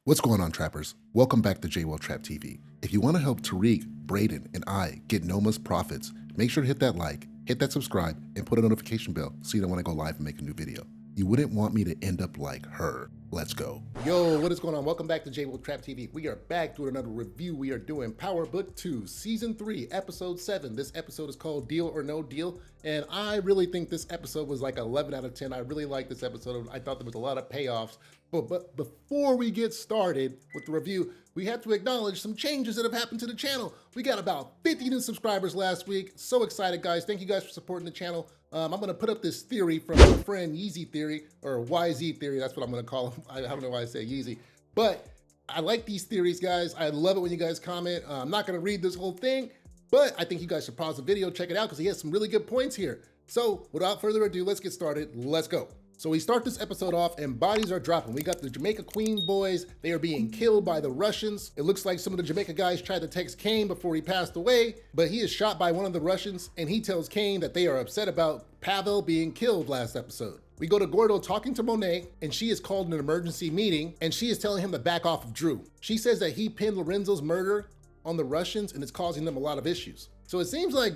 What's going on, trappers? Welcome back to Trap TV. If you want to help Tariq, Brayden, and I get Noma's profits, make sure to hit that like, hit that subscribe, and put a notification bell so you know when I go live and make a new video. You wouldn't want me to end up like her. Let's go. Yo, what is going on? Welcome back to Trap TV. We are back doing another review. We are doing Power Book 2, Season 3, Episode 7. This episode is called Deal or No Deal, and I really think this episode was like 11 out of 10. I really like this episode. I thought there was a lot of payoffs. But before we get started with the review, we have to acknowledge some changes that have happened to the channel. We got about 50 new subscribers last week. So excited, guys. Thank you guys for supporting the channel. I'm going to put up this theory from my friend Yeezy Theory, or YZ Theory. That's what I'm going to call him. I don't know why I say Yeezy. But I like these theories, guys. I love it when you guys comment. I'm not going to read this whole thing, but I think you guys should pause the video, check it out, because he has some really good points here. So without further ado, let's get started. Let's go. So we start this episode off and bodies are dropping. We got the Jamaica Queen boys. They are being killed by the Russians. It looks like some of the Jamaica guys tried to text Kane before he passed away, but he is shot by one of the Russians, and he tells Kane that they are upset about Pavel being killed last episode. We go to Gordo talking to Monet, and she is called an emergency meeting, and she is telling him to back off of Drew. She says that he pinned Lorenzo's murder on the Russians, and it's causing them a lot of issues. So it seems like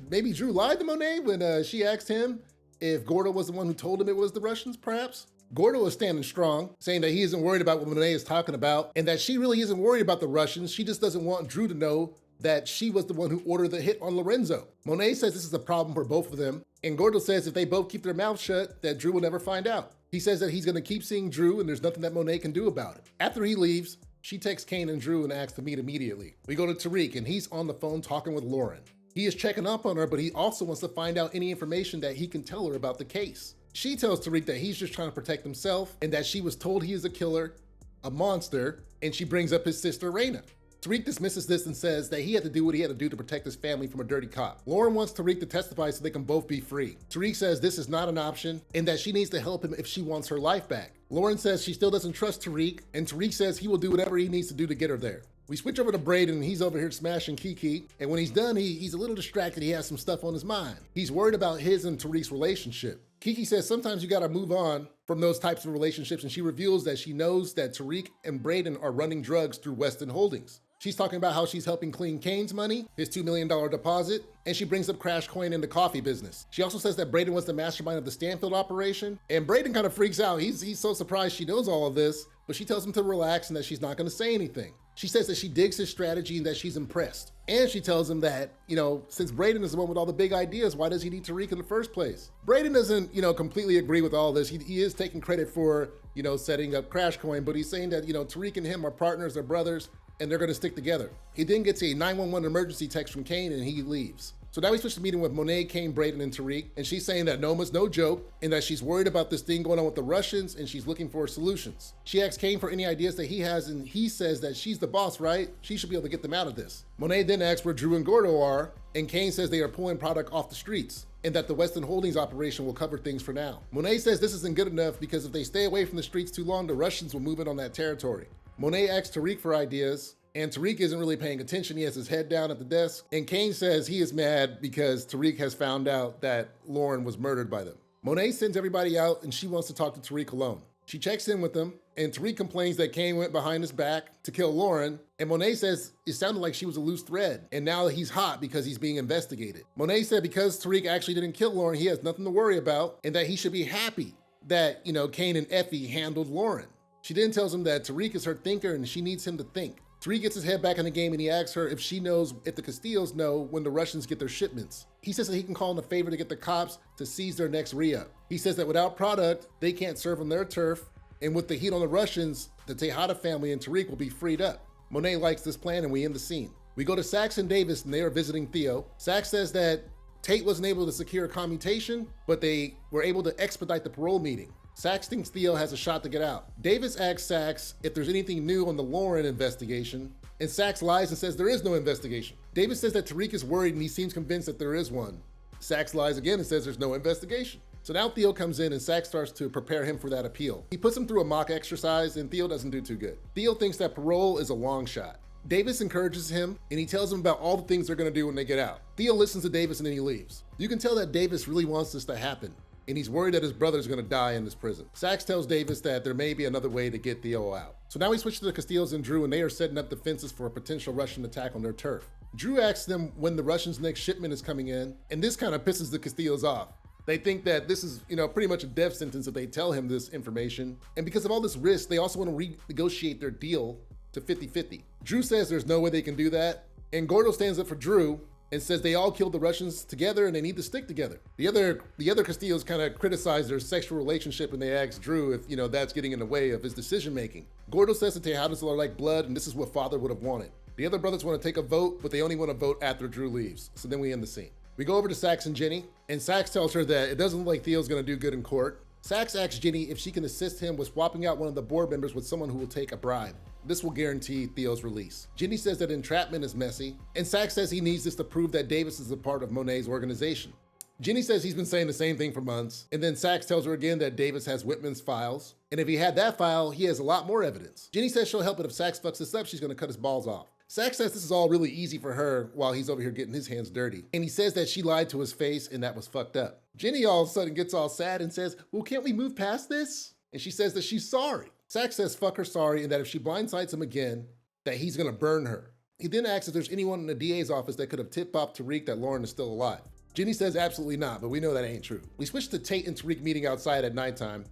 maybe Drew lied to Monet when she asked him if Gordo was the one who told him it was the Russians, perhaps. Gordo is standing strong, saying that he isn't worried about what Monet is talking about, and that she really isn't worried about the Russians. She just doesn't want Drew to know that she was the one who ordered the hit on Lorenzo. Monet says this is a problem for both of them, and Gordo says if they both keep their mouths shut, that Drew will never find out. He says that he's gonna keep seeing Drew, and there's nothing that Monet can do about it. After he leaves, she texts Kane and Drew and asks to meet immediately. We go to Tariq, and he's on the phone talking with Lauren. He is checking up on her, but he also wants to find out any information that he can tell her about the case. She tells Tariq that he's just trying to protect himself and that she was told he is a killer, a monster, and she brings up his sister, Raina. Tariq dismisses this and says that he had to do what he had to do to protect his family from a dirty cop. Lauren wants Tariq to testify so they can both be free. Tariq says this is not an option and that she needs to help him if she wants her life back. Lauren says she still doesn't trust Tariq, and Tariq says he will do whatever he needs to do to get her there. We switch over to Brayden, and he's over here smashing Kiki, and when he's done, he's a little distracted. He has some stuff on his mind. He's worried about his and Tariq's relationship. Kiki says sometimes you gotta move on from those types of relationships, and she reveals that she knows that Tariq and Brayden are running drugs through Weston Holdings. She's talking about how she's helping clean Kane's money, his $2 million deposit, and she brings up Crash Coin in the coffee business. She also says that Brayden was the mastermind of the Stanfield operation, and Brayden kind of freaks out. He's so surprised she knows all of this, but she tells him to relax and that she's not gonna say anything. She says that she digs his strategy and that she's impressed. And she tells him that, since Brayden is the one with all the big ideas, why does he need Tariq in the first place? Brayden doesn't, completely agree with all this. He is taking credit for, setting up Crash Coin, but he's saying that, Tariq and him are partners, they're brothers, and they're gonna stick together. He then gets a 911 emergency text from Kane and he leaves. So now we switch to meeting with Monet, Kane, Brayden, and Tariq, and she's saying that Noma's no joke and that she's worried about this thing going on with the Russians and she's looking for solutions. She asks Kane for any ideas that he has, and he says that she's the boss, right? She should be able to get them out of this. Monet then asks where Drew and Gordo are, and Kane says they are pulling product off the streets and that the Weston Holdings operation will cover things for now. Monet says this isn't good enough because if they stay away from the streets too long, the Russians will move in on that territory. Monet asks Tariq for ideas, and Tariq isn't really paying attention. He has his head down at the desk. And Kane says he is mad because Tariq has found out that Lauren was murdered by them. Monet sends everybody out and she wants to talk to Tariq alone. She checks in with him, and Tariq complains that Kane went behind his back to kill Lauren. And Monet says it sounded like she was a loose thread. And now he's hot because he's being investigated. Monet said because Tariq actually didn't kill Lauren, he has nothing to worry about and that he should be happy that, Kane and Effie handled Lauren. She then tells him that Tariq is her thinker and she needs him to think. Tariq gets his head back in the game and he asks her if she knows if the Castillos know when the Russians get their shipments. He says that he can call in a favor to get the cops to seize their next re-up. He says that without product, they can't serve on their turf, and with the heat on the Russians, the Tejada family and Tariq will be freed up. Monet likes this plan and we end the scene. We go to Sax and Davis and they are visiting Theo. Sax says that Tate wasn't able to secure a commutation, but they were able to expedite the parole meeting. Sax thinks Theo has a shot to get out. Davis asks Sax if there's anything new on the Lauren investigation, and Sax lies and says there is no investigation. Davis says that Tariq is worried and he seems convinced that there is one. Sax lies again and says there's no investigation. So now Theo comes in and Sax starts to prepare him for that appeal. He puts him through a mock exercise and Theo doesn't do too good. Theo thinks that parole is a long shot. Davis encourages him and he tells him about all the things they're gonna do when they get out. Theo listens to Davis and then he leaves. You can tell that Davis really wants this to happen. and he's worried that his brother's gonna die in this prison. Saxe tells Davis that there may be another way to get Theo out. So now we switch to the Castillos and Drew, and they are setting up defenses for a potential Russian attack on their turf. Drew asks them when the Russians' next shipment is coming in, and this kind of pisses the Castillos off. They think that this is, pretty much a death sentence if they tell him this information. And because of all this risk, they also want to renegotiate their deal to 50-50. Drew says there's no way they can do that. And Gordo stands up for Drew and says they all killed the Russians together and they need to stick together. The other Castillos kind of criticize their sexual relationship, and they ask Drew if, that's getting in the way of his decision making. Gordo says that Tejadas are like blood, and this is what father would have wanted. The other brothers want to take a vote, but they only want to vote after Drew leaves. So then we end the scene. We go over to Saxe and Jenny, and Saxe tells her that it doesn't look like Theo's gonna do good in court. Saxe asks Jenny if she can assist him with swapping out one of the board members with someone who will take a bribe. This will guarantee Theo's release. Jenny says that entrapment is messy, and Saxe says he needs this to prove that Davis is a part of Monet's organization. Jenny says he's been saying the same thing for months, and then Saxe tells her again that Davis has Whitman's files, and if he had that file, he has a lot more evidence. Jenny says she'll help, but if Saxe fucks this up, she's gonna cut his balls off. Saxe says this is all really easy for her while he's over here getting his hands dirty. And he says that she lied to his face and that was fucked up. Jenny all of a sudden gets all sad and says, well, can't we move past this? And she says that she's sorry. Saxe says fuck her sorry, and that if she blindsides him again, that he's gonna burn her. He then asks if there's anyone in the DA's office that could have tipped off Tariq that Lauren is still alive. Jenny says absolutely not, but we know that ain't true. We switch to Tate and Tariq meeting outside at nighttime,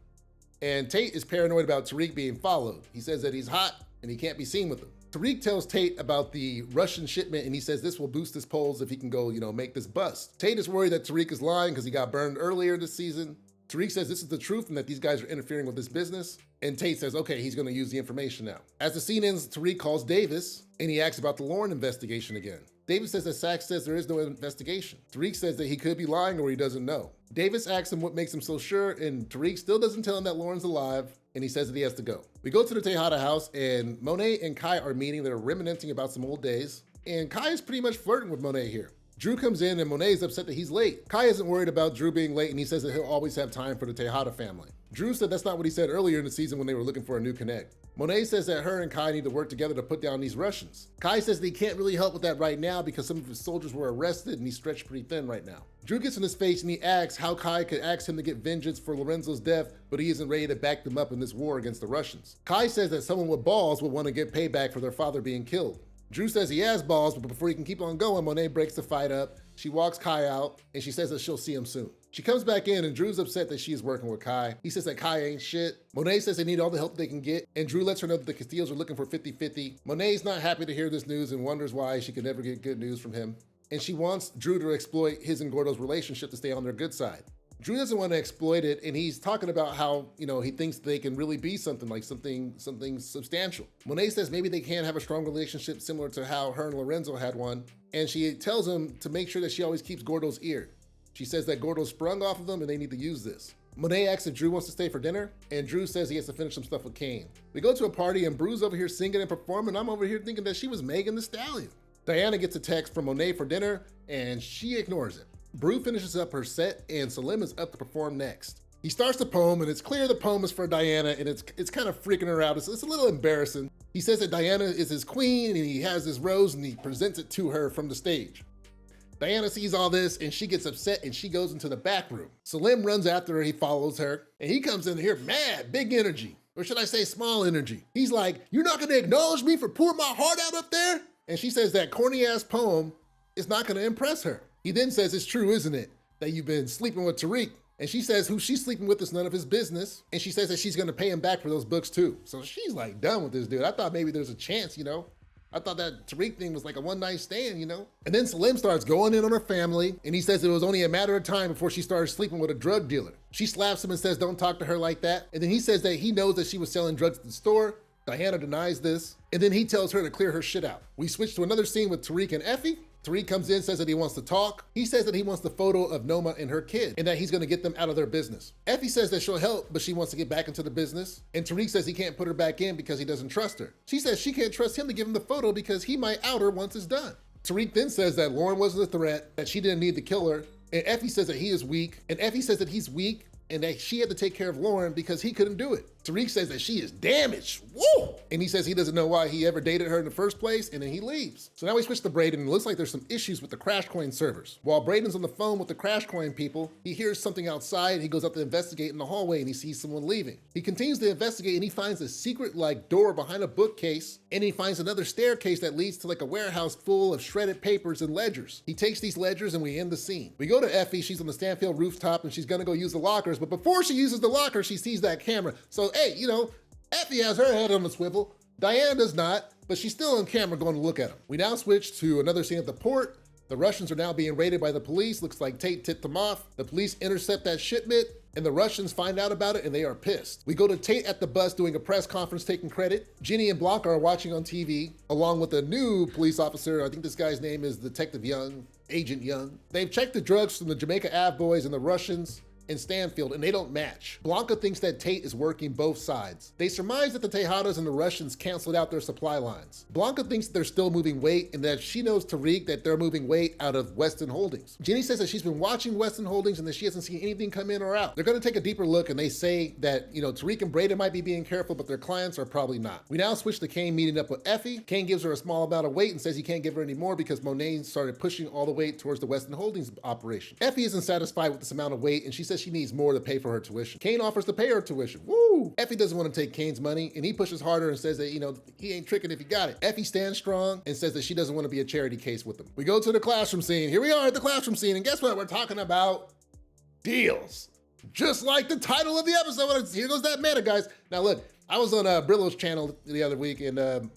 and Tate is paranoid about Tariq being followed. He says that he's hot and he can't be seen with him. Tariq tells Tate about the Russian shipment, and he says this will boost his polls if he can go, make this bust. Tate is worried that Tariq is lying because he got burned earlier this season. Tariq says this is the truth and that these guys are interfering with his business. And Tate says, okay, he's gonna use the information now. As the scene ends, Tariq calls Davis and he asks about the Lauren investigation again. Davis says that Saxe says there is no investigation. Tariq says that he could be lying or he doesn't know. Davis asks him what makes him so sure, and Tariq still doesn't tell him that Lauren's alive, and he says that he has to go. We go to the Tejada house, and Monet and Kai are meeting. They're reminiscing about some old days, and Kai is pretty much flirting with Monet here. Drew comes in, and Monet is upset that he's late. Kai isn't worried about Drew being late, and he says that he'll always have time for the Tejada family. Drew said that's not what he said earlier in the season when they were looking for a new connect. Monet says that her and Kai need to work together to put down these Russians. Kai says that he can't really help with that right now because some of his soldiers were arrested and he's stretched pretty thin right now. Drew gets in his face and he asks how Kai could ask him to get vengeance for Lorenzo's death, but he isn't ready to back them up in this war against the Russians. Kai says that someone with balls would want to get payback for their father being killed. Drew says he has balls, but before he can keep on going, Monet breaks the fight up. She walks Kai out, and she says that she'll see him soon. She comes back in, and Drew's upset that she is working with Kai. He says that Kai ain't shit. Monet says they need all the help they can get, and Drew lets her know that the Castillos are looking for 50-50. Monet's not happy to hear this news and wonders why she could never get good news from him. And she wants Drew to exploit his and Gordo's relationship to stay on their good side. Drew doesn't want to exploit it, and he's talking about how, he thinks they can really be something substantial. Monet says maybe they can have a strong relationship similar to how her and Lorenzo had one, and she tells him to make sure that she always keeps Gordo's ear. She says that Gordo sprung off of them and they need to use this. Monet asks if Drew wants to stay for dinner, and Drew says he has to finish some stuff with Kane. We go to a party, and Brew's over here singing and performing. I'm over here thinking that she was Megan Thee Stallion. Diana gets a text from Monet for dinner, and she ignores it. Brew finishes up her set, and Salim is up to perform next. He starts the poem, and it's clear the poem is for Diana, and it's kind of freaking her out. It's a little embarrassing. He says that Diana is his queen, and he has his rose, and he presents it to her from the stage. Diana sees all this, and she gets upset, and she goes into the back room. Salim runs after her, he follows her, and he comes in here mad, big energy. Or should I say small energy? He's like, you're not gonna acknowledge me for pouring my heart out up there? And she says that corny-ass poem is not gonna impress her. He then says, it's true, isn't it, that you've been sleeping with Tariq? And she says who she's sleeping with is none of his business. And she says that she's gonna pay him back for those books too. So she's like done with this dude. I thought maybe there's a chance, I thought that Tariq thing was like a one-night stand, And then Salim starts going in on her family, and he says it was only a matter of time before she started sleeping with a drug dealer. She slaps him and says, don't talk to her like that. And then he says that he knows that she was selling drugs at the store. Diana denies this. And then he tells her to clear her shit out. We switch to another scene with Tariq and Effie. Tariq comes in, says that he wants to talk. He says that he wants the photo of Noma and her kid, and that he's gonna get them out of their business. Effie says that she'll help, but she wants to get back into the business. And Tariq says he can't put her back in because he doesn't trust her. She says she can't trust him to give him the photo because he might out her once it's done. Tariq then says that Lauren wasn't a threat, that she didn't need to kill her. And Effie says that he is weak, and Effie says that he's weak and that she had to take care of Lauren because he couldn't do it. Tariq says that she is damaged. Woo! And he says he doesn't know why he ever dated her in the first place, and then he leaves. So now we switch to Brayden, and it looks like there's some issues with the Crash Coin servers. While Brayden's on the phone with the Crash Coin people, he hears something outside, he goes out to investigate in the hallway, and he sees someone leaving. He continues to investigate, and he finds a secret door behind a bookcase, and he finds another staircase that leads to a warehouse full of shredded papers and ledgers. He takes these ledgers, and we end the scene. We go to Effie, she's on the Stanfield rooftop, and she's gonna go use the lockers, but before she uses the locker, she sees that camera. So, hey, Effie has her head on the swivel. Diana does not, but she's still on camera going to look at him. We now switch to another scene at the port. The Russians are now being raided by the police. Looks like Tate tipped them off. The police intercept that shipment, and the Russians find out about it, and they are pissed. We go to Tate at the bus doing a press conference taking credit. Ginny and Blanca are watching on TV, along with a new police officer. I think this guy's name is Detective Young, Agent Young. They've checked the drugs from the Jamaica Ave boys and the Russians in Stanfield, and they don't match. Blanca thinks that Tate is working both sides. They surmise that the Tejadas and the Russians canceled out their supply lines. Blanca thinks that they're still moving weight and that she knows Tariq that they're moving weight out of Weston Holdings. Ginny says that she's been watching Weston Holdings and that she hasn't seen anything come in or out. They're gonna take a deeper look, and they say that, Tariq and Brayden might be being careful, but their clients are probably not. We now switch to Kane meeting up with Effie. Kane gives her a small amount of weight and says he can't give her any more because Monet started pushing all the weight towards the Weston Holdings operation. Effie isn't satisfied with this amount of weight, and she says she needs more to pay for her tuition. Kane offers to pay her tuition. Woo! Effie doesn't want to take Kane's money, and he pushes harder and says that, he ain't tricking if he got it. Effie stands strong and says that she doesn't want to be a charity case with him. We go to the classroom scene. Here we are at the classroom scene, and guess what? We're talking about deals. Just like the title of the episode. Here goes that meta, guys. Now look, I was on Brillo's channel the other week, and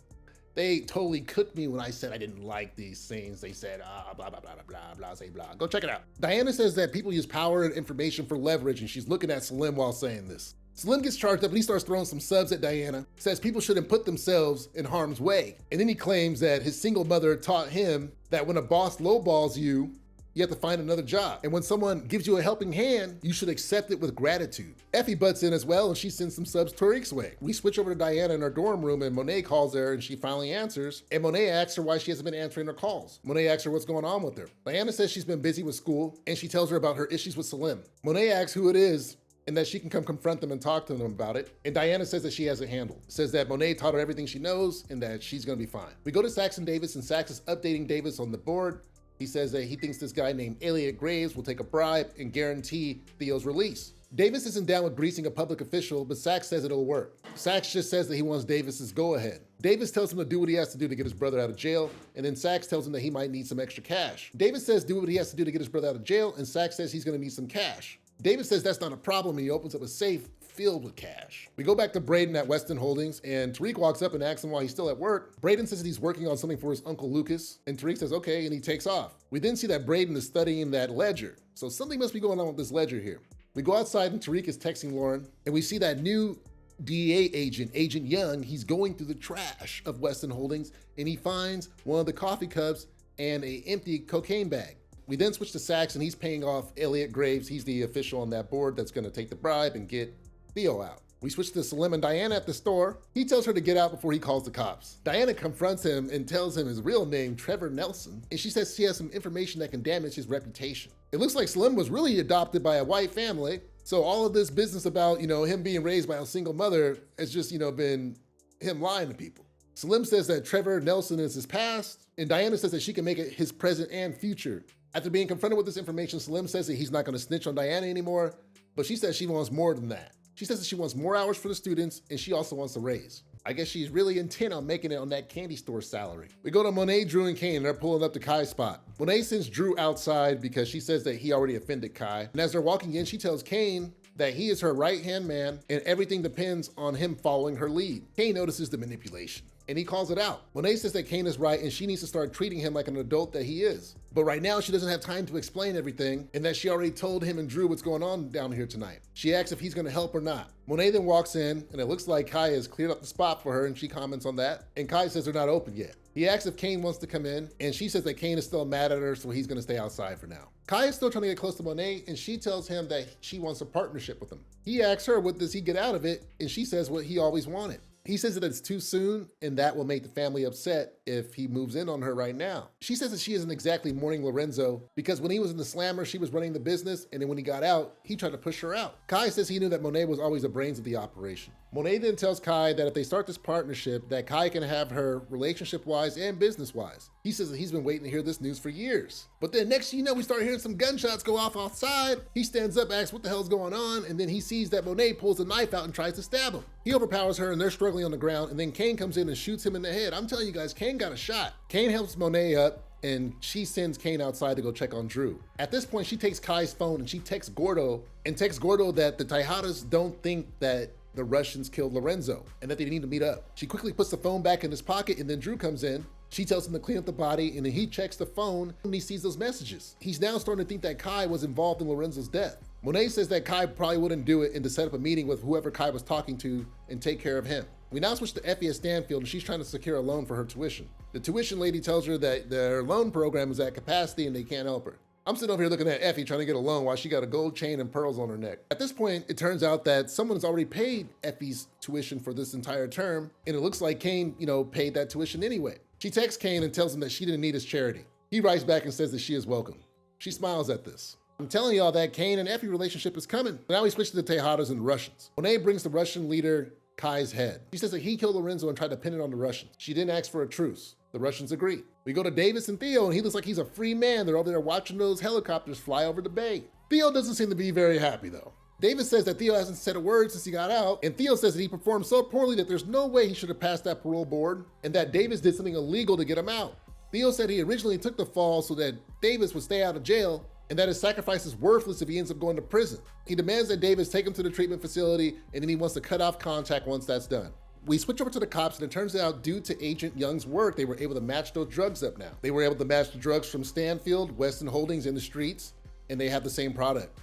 they totally cooked me when I said I didn't like these scenes. They said, blah, blah, blah, blah, blah, say blah. Go check it out. Diana says that people use power and information for leverage, and she's looking at Salim while saying this. Salim gets charged up and he starts throwing some subs at Diana, says people shouldn't put themselves in harm's way. And then he claims that his single mother taught him that when a boss lowballs you, you have to find another job. And when someone gives you a helping hand, you should accept it with gratitude. Effie butts in as well, and she sends some subs Tariq's way. We switch over to Diana in her dorm room, and Monet calls her, and she finally answers. And Monet asks her why she hasn't been answering her calls. Monet asks her what's going on with her. Diana says she's been busy with school, and she tells her about her issues with Salim. Monet asks who it is, and that she can come confront them and talk to them about it. And Diana says that she has it handled. Says that Monet taught her everything she knows, and that she's gonna be fine. We go to Sax and Davis, and Sax is updating Davis on the board. He says that he thinks this guy named Elliot Graves will take a bribe and guarantee Theo's release. Davis isn't down with greasing a public official, but Sax says it'll work. Sax just says that he wants Davis's go-ahead. Davis tells him to do what he has to do to get his brother out of jail, and then Sax tells him that he might need some extra cash. Davis says do what he has to do to get his brother out of jail, and Sax says he's gonna need some cash. Davis says that's not a problem, and he opens up a safe filled with cash. We go back to Brayden at Weston Holdings, and Tariq walks up and asks him why he's still at work. Brayden says that he's working on something for his uncle Lucas, and Tariq says okay, and he takes off. We then see that Brayden is studying that ledger, so something must be going on with this ledger here. We go outside and Tariq is texting Lauren, and we see that new DEA agent, Agent Young. He's going through the trash of Weston Holdings, and he finds one of the coffee cups and an empty cocaine bag. We then switch to Sax, and he's paying off Elliot Graves. He's the official on that board that's gonna take the bribe and get Theo out. We switch to Salim and Diana at the store. He tells her to get out before he calls the cops. Diana confronts him and tells him his real name, Trevor Nelson, and she says she has some information that can damage his reputation. It looks like Salim was really adopted by a white family, so all of this business about, him being raised by a single mother has just, been him lying to people. Salim says that Trevor Nelson is his past, and Diana says that she can make it his present and future. After being confronted with this information, Salim says that he's not gonna snitch on Diana anymore, but she says she wants more than that. She says that she wants more hours for the students, and she also wants a raise. I guess she's really intent on making it on that candy store salary. We go to Monet, Drew, and Kane, and they're pulling up to Kai's spot. Monet sends Drew outside because she says that he already offended Kai. And as they're walking in, she tells Kane that he is her right-hand man, and everything depends on him following her lead. Kane notices the manipulation, and he calls it out. Monet says that Kane is right, and she needs to start treating him like an adult that he is. But right now, she doesn't have time to explain everything, and that she already told him and Drew what's going on down here tonight. She asks if he's gonna help or not. Monet then walks in, and it looks like Kai has cleared up the spot for her, and she comments on that. And Kai says they're not open yet. He asks if Kane wants to come in, and she says that Kane is still mad at her, so he's gonna stay outside for now. Kai is still trying to get close to Monet, and she tells him that she wants a partnership with him. He asks her what does he get out of it, and she says what he always wanted. He says that it's too soon, and that will make the family upset if he moves in on her right now. She says that she isn't exactly mourning Lorenzo, because when he was in the slammer, she was running the business, and then when he got out, he tried to push her out. Kai says he knew that Monet was always the brains of the operation. Monet then tells Kai that if they start this partnership, that Kai can have her relationship-wise and business-wise. He says that he's been waiting to hear this news for years. But then next thing you know, we start hearing some gunshots go off outside. He stands up, asks what the hell's going on, and then he sees that Monet pulls a knife out and tries to stab him. He overpowers her and they're struggling on the ground, and then Kane comes in and shoots him in the head. I'm telling you guys, Kane got a shot. Kane helps Monet up, and she sends Kane outside to go check on Drew. At this point, she takes Kai's phone and she texts Gordo that the Tejadas don't think that the Russians killed Lorenzo and that they need to meet up. She quickly puts the phone back in his pocket, and then Drew comes in. She tells him to clean up the body, and then he checks the phone and he sees those messages. He's now starting to think that Kai was involved in Lorenzo's death. Monet says that Kai probably wouldn't do it and to set up a meeting with whoever Kai was talking to and take care of him. We now switch to Effie at Stanfield, and she's trying to secure a loan for her tuition. The tuition lady tells her that their loan program is at capacity and they can't help her. I'm sitting over here looking at Effie trying to get a loan while she got a gold chain and pearls on her neck. At this point, it turns out that someone has already paid Effie's tuition for this entire term, and it looks like Kane, paid that tuition anyway. She texts Kane and tells him that she didn't need his charity. He writes back and says that she is welcome. She smiles at this. I'm telling y'all that Kane and Effie relationship is coming. Now we switch to the Tejadas and the Russians. Monet brings the Russian leader Kai's head. She says that he killed Lorenzo and tried to pin it on the Russians. She didn't ask for a truce. The Russians agree. We go to Davis and Theo, and he looks like he's a free man. They're over there watching those helicopters fly over the bay. Theo doesn't seem to be very happy though. Davis says that Theo hasn't said a word since he got out, and Theo says that he performed so poorly that there's no way he should have passed that parole board, and that Davis did something illegal to get him out. Theo said he originally took the fall so that Davis would stay out of jail, and that his sacrifice is worthless if he ends up going to prison. He demands that Davis take him to the treatment facility, and then he wants to cut off contact once that's done. We switch over to the cops, and it turns out due to Agent Young's work, they were able to match those drugs up now. They were able to match the drugs from Stanfield, Weston Holdings, in the streets, and they have the same product.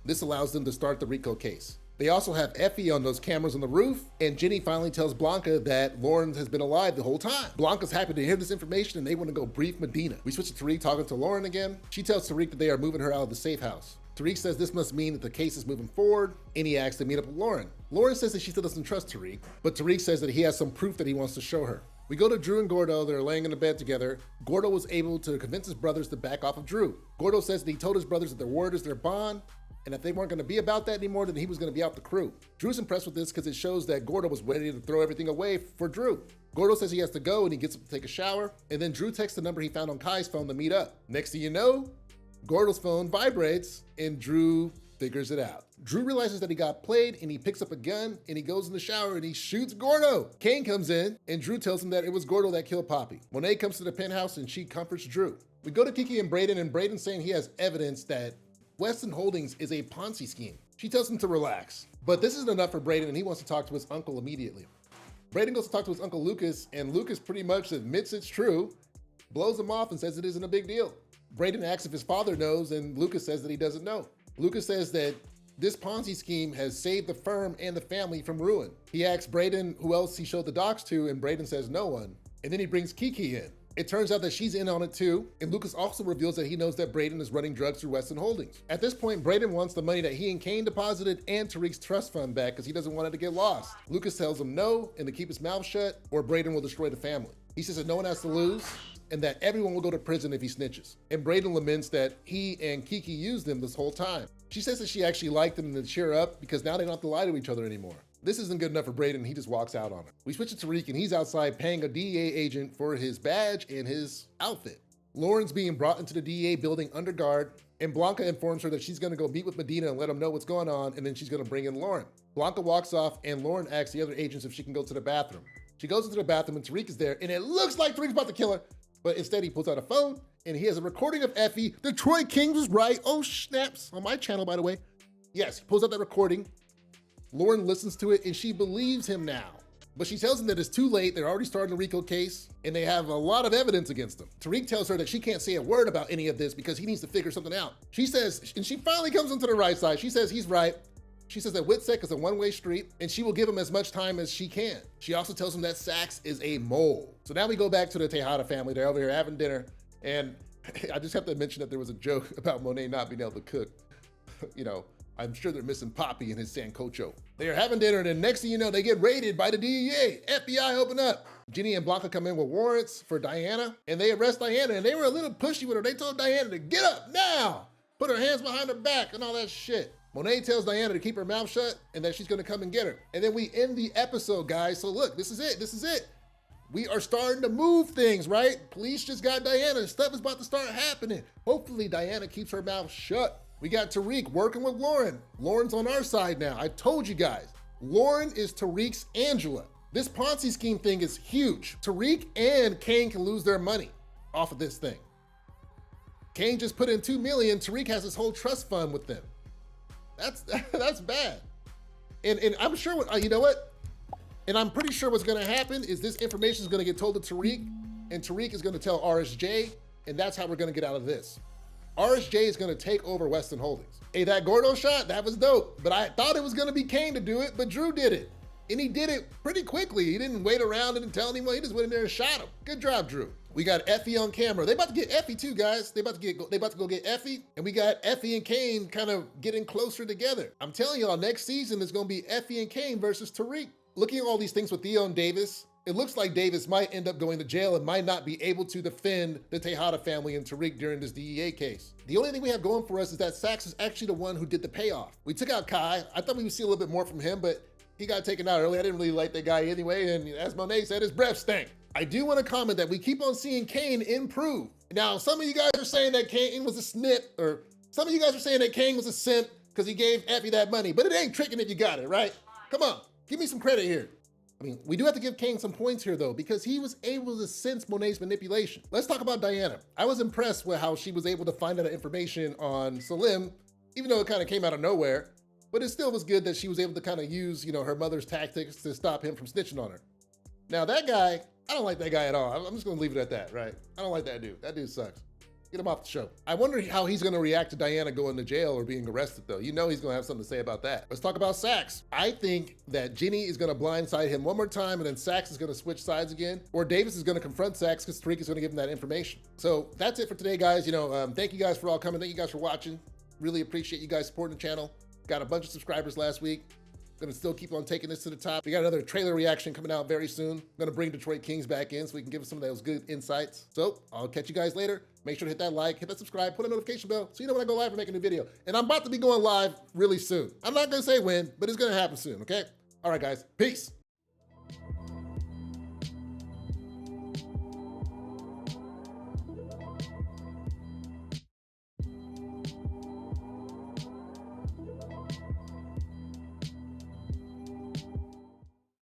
This allows them to start the RICO case. They also have Effie on those cameras on the roof, and Jenny finally tells Blanca that Lauren has been alive the whole time. Blanca's happy to hear this information, and they want to go brief Medina. We switch to Tariq talking to Lauren again. She tells Tariq that they are moving her out of the safe house. Tariq says this must mean that the case is moving forward, and he asks to meet up with Lauren. Lauren says that she still doesn't trust Tariq, but Tariq says that he has some proof that he wants to show her. We go to Drew and Gordo. They're laying in the bed together. Gordo was able to convince his brothers to back off of Drew. Gordo says that he told his brothers that their word is their bond, and if they weren't going to be about that anymore, then he was going to be out the crew. Drew's impressed with this because it shows that Gordo was ready to throw everything away for Drew. Gordo says he has to go, and he gets up to take a shower, and then Drew texts the number he found on Kai's phone to meet up. Next thing you know, Gordo's phone vibrates, and Drew figures it out. Drew realizes that he got played, and he picks up a gun, and he goes in the shower, and he shoots Gordo. Kane comes in, and Drew tells him that it was Gordo that killed Poppy. Monet comes to the penthouse, and she comforts Drew. We go to Kiki and Brayden saying he has evidence that Weston Holdings is a Ponzi scheme. She tells him to relax. But this isn't enough for Brayden, and he wants to talk to his uncle immediately. Brayden goes to talk to his uncle Lucas, and Lucas pretty much admits it's true, blows him off, and says it isn't a big deal. Brayden asks if his father knows, and Lucas says that he doesn't know. Lucas says that this Ponzi scheme has saved the firm and the family from ruin. He asks Brayden who else he showed the docs to, and Brayden says no one. And then he brings Kiki in. It turns out that she's in on it too, and Lucas also reveals that he knows that Brayden is running drugs through Weston Holdings. At this point, Brayden wants the money that he and Kane deposited and Tariq's trust fund back because he doesn't want it to get lost. Lucas tells him no and to keep his mouth shut or Brayden will destroy the family. He says that no one has to lose and that everyone will go to prison if he snitches. And Brayden laments that he and Kiki used him this whole time. She says that she actually liked him and to cheer up because now they don't have to lie to each other anymore. This isn't good enough for Brayden, he just walks out on it. We switch to Tariq and he's outside paying a DEA agent for his badge and his outfit. Lauren's being brought into the DEA building under guard, and Blanca informs her that she's gonna go meet with Medina and let him know what's going on, and then she's gonna bring in Lauren. Blanca walks off and Lauren asks the other agents if she can go to the bathroom. She goes into the bathroom and Tariq is there, and it looks like Tariq's about to kill her, but instead he pulls out a phone and he has a recording of Effie. Detroit King was right, oh snaps, on my channel by the way. Yes, he pulls out that recording. Lauren listens to it and she believes him now. But she tells him that it's too late, they're already starting a RICO case, and they have a lot of evidence against him. Tariq tells her that she can't say a word about any of this because he needs to figure something out. She says, and she finally comes onto the right side, she says he's right. She says that Witsec is a one-way street, and she will give him as much time as she can. She also tells him that Sachs is a mole. So now we go back to the Tejada family, they're over here having dinner, and I just have to mention that there was a joke about Monet not being able to cook. You know, I'm sure they're missing Poppy and his sancocho. They are having dinner, and then next thing you know, they get raided by the DEA. FBI open up. Ginny and Blanca come in with warrants for Diana, and they arrest Diana, and they were a little pushy with her. They told Diana to get up now, put her hands behind her back, and all that shit. Monet tells Diana to keep her mouth shut and that she's gonna come and get her. And then we end the episode, guys. So look, this is it, this is it. We are starting to move things, right? Police just got Diana. Stuff is about to start happening. Hopefully Diana keeps her mouth shut. We got Tariq working with Lauren. Lauren's on our side now. I told you guys, Lauren is Tariq's Angela. This Ponzi scheme thing is huge. Tariq and Kane can lose their money off of this thing. Kane just put in $2 million. Tariq has his whole trust fund with them. That's bad. And I'm sure, you know what? And I'm pretty sure what's gonna happen is this information is gonna get told to Tariq, and Tariq is gonna tell RSJ, and that's how we're gonna get out of this. RSJ is gonna take over Weston Holdings. Hey, that Gordo shot, that was dope, but I thought it was gonna be Kane to do it, but Drew did it. And he did it pretty quickly. He didn't wait around and tell anyone, he just went in there and shot him. Good job, Drew. We got Effie on camera. They about to get Effie too, guys. They about to go get Effie, and we got Effie and Kane kind of getting closer together. I'm telling y'all, next season is gonna be Effie and Kane versus Tariq. Looking at all these things with Theo and Davis, it looks like Davis might end up going to jail and might not be able to defend the Tejada family and Tariq during this DEA case. The only thing we have going for us is that Saxe is actually the one who did the payoff. We took out Kai. I thought we would see a little bit more from him, but he got taken out early. I didn't really like that guy anyway, and as Monet said, his breath stank. I do want to comment that we keep on seeing Kane improve. Now, some of you guys are saying that Kane was a snip, or some of you guys are saying that Kane was a simp because he gave Effie that money, but it ain't tricking if you got it, right? Come on, give me some credit here. I mean, we do have to give Kane some points here though, because he was able to sense Monet's manipulation. Let's talk about Diana. I was impressed with how she was able to find out information on Salim, even though it kind of came out of nowhere, but it still was good that she was able to kind of use, her mother's tactics to stop him from snitching on her. Now that guy, I don't like that guy at all. I'm just gonna leave it at that, right? I don't like that dude. That dude sucks. Get him off the show. I wonder how he's gonna react to Diana going to jail or being arrested though. You know he's gonna have something to say about that. Let's talk about Saxe. I think that Ginny is gonna blindside him one more time and then Saxe is gonna switch sides again, or Davis is gonna confront Saxe because Tariq is gonna give him that information. So that's it for today, guys. Thank you guys for all coming. Thank you guys for watching. Really appreciate you guys supporting the channel. Got a bunch of subscribers last week. Gonna still keep on taking this to the top. We got another trailer reaction coming out very soon. Gonna bring Detroit Kings back in so we can give us some of those good insights. So I'll catch you guys later. Make sure to hit that like, hit that subscribe, put a notification bell so you know when I go live or make a new video. And I'm about to be going live really soon. I'm not gonna say when, but it's gonna happen soon, okay? All right, guys, peace.